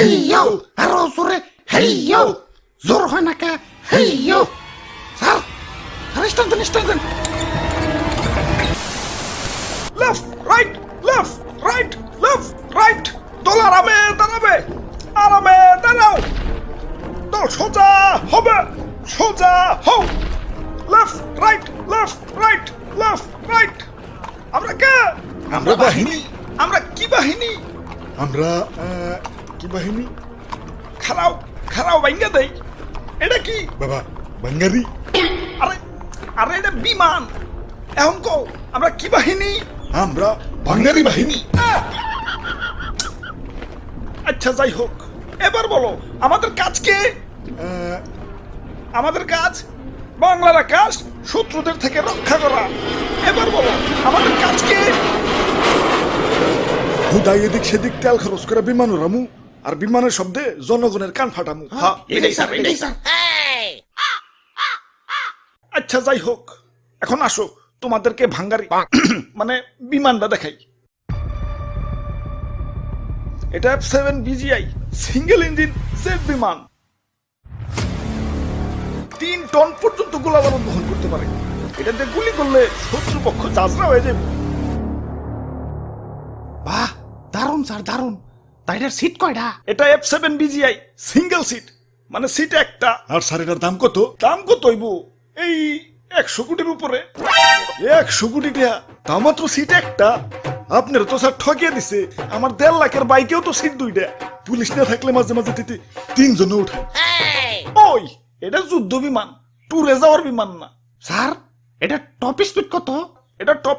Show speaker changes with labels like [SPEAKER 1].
[SPEAKER 1] হেইয়ো আরো জোরে হেইয়ো জোর হয় না কে হেইয়ো স্যার আরে stand
[SPEAKER 2] left right left right left right দল আরামে দাঁড়াও দল সোজা হবে সোজা হও লেফট রাইট আমরা কে
[SPEAKER 3] আমরা বাহিনী
[SPEAKER 2] আমরা কি বাহিনী
[SPEAKER 3] আমরা কি বাহিনী
[SPEAKER 2] খারাও ভাঙ্গা দেই এটা কি
[SPEAKER 3] বাবা বাঙ্গারি
[SPEAKER 2] আরে আরে এটা বিমান এখন কও আমরা কি বাহিনী
[SPEAKER 3] আমরা বাঙ্গারি বাহিনী
[SPEAKER 2] আচ্ছা যাই হোক এবার বলো আমাদের কাজ কি আমাদের কাজ বাংলার আকাশ শত্রুদের থেকে রক্ষা করা এবার বলো আমাদের কাজ কি
[SPEAKER 3] হুদাই এদিক সেদিক তেল খরচ করে বিমান উড়ামু আর বিমানের শব্দে জনগণের কান ফাটামু
[SPEAKER 2] হ্যাঁ
[SPEAKER 1] এটাই স্যার
[SPEAKER 2] আচ্ছা যাই হোক এখন আসো তোমাদেরকে ভাঙ্গারি মানে বিমানটা দেখাই এটা F7 BGI single engine jet বিমান 3 টন পর্যন্ত গোলাবারুদ বহন করতে পারে এটাতে গুলি করলে শত্রুপক্ষ চাজরা হয়ে যাবে
[SPEAKER 1] বাহ দারুন স্যার দারুন তাইটার সিট কয়টা
[SPEAKER 2] এটা F7 BGI সিঙ্গেল সিট মানে সিট একটা
[SPEAKER 3] আর স্যার এটার দাম কত
[SPEAKER 2] দাম কত হইব এই 100 কোটির উপরে
[SPEAKER 3] 100 কোটি টাকা তাও মাত্র সিট একটা আপনারা তো স্যার ঠকিয়ে দিছে
[SPEAKER 2] আমার 1.5 লাখের বাইকেও তো সিট দুইটা
[SPEAKER 3] পুলিশ না থাকলে মাঝে মাঝে দিতে 3 জনে উঠে
[SPEAKER 2] ওই এটা যুদ্ধ বিমান ট্যুরে যাওয়ার বিমান না
[SPEAKER 1] স্যার এটা টপ স্পিড কত
[SPEAKER 2] এটা টপ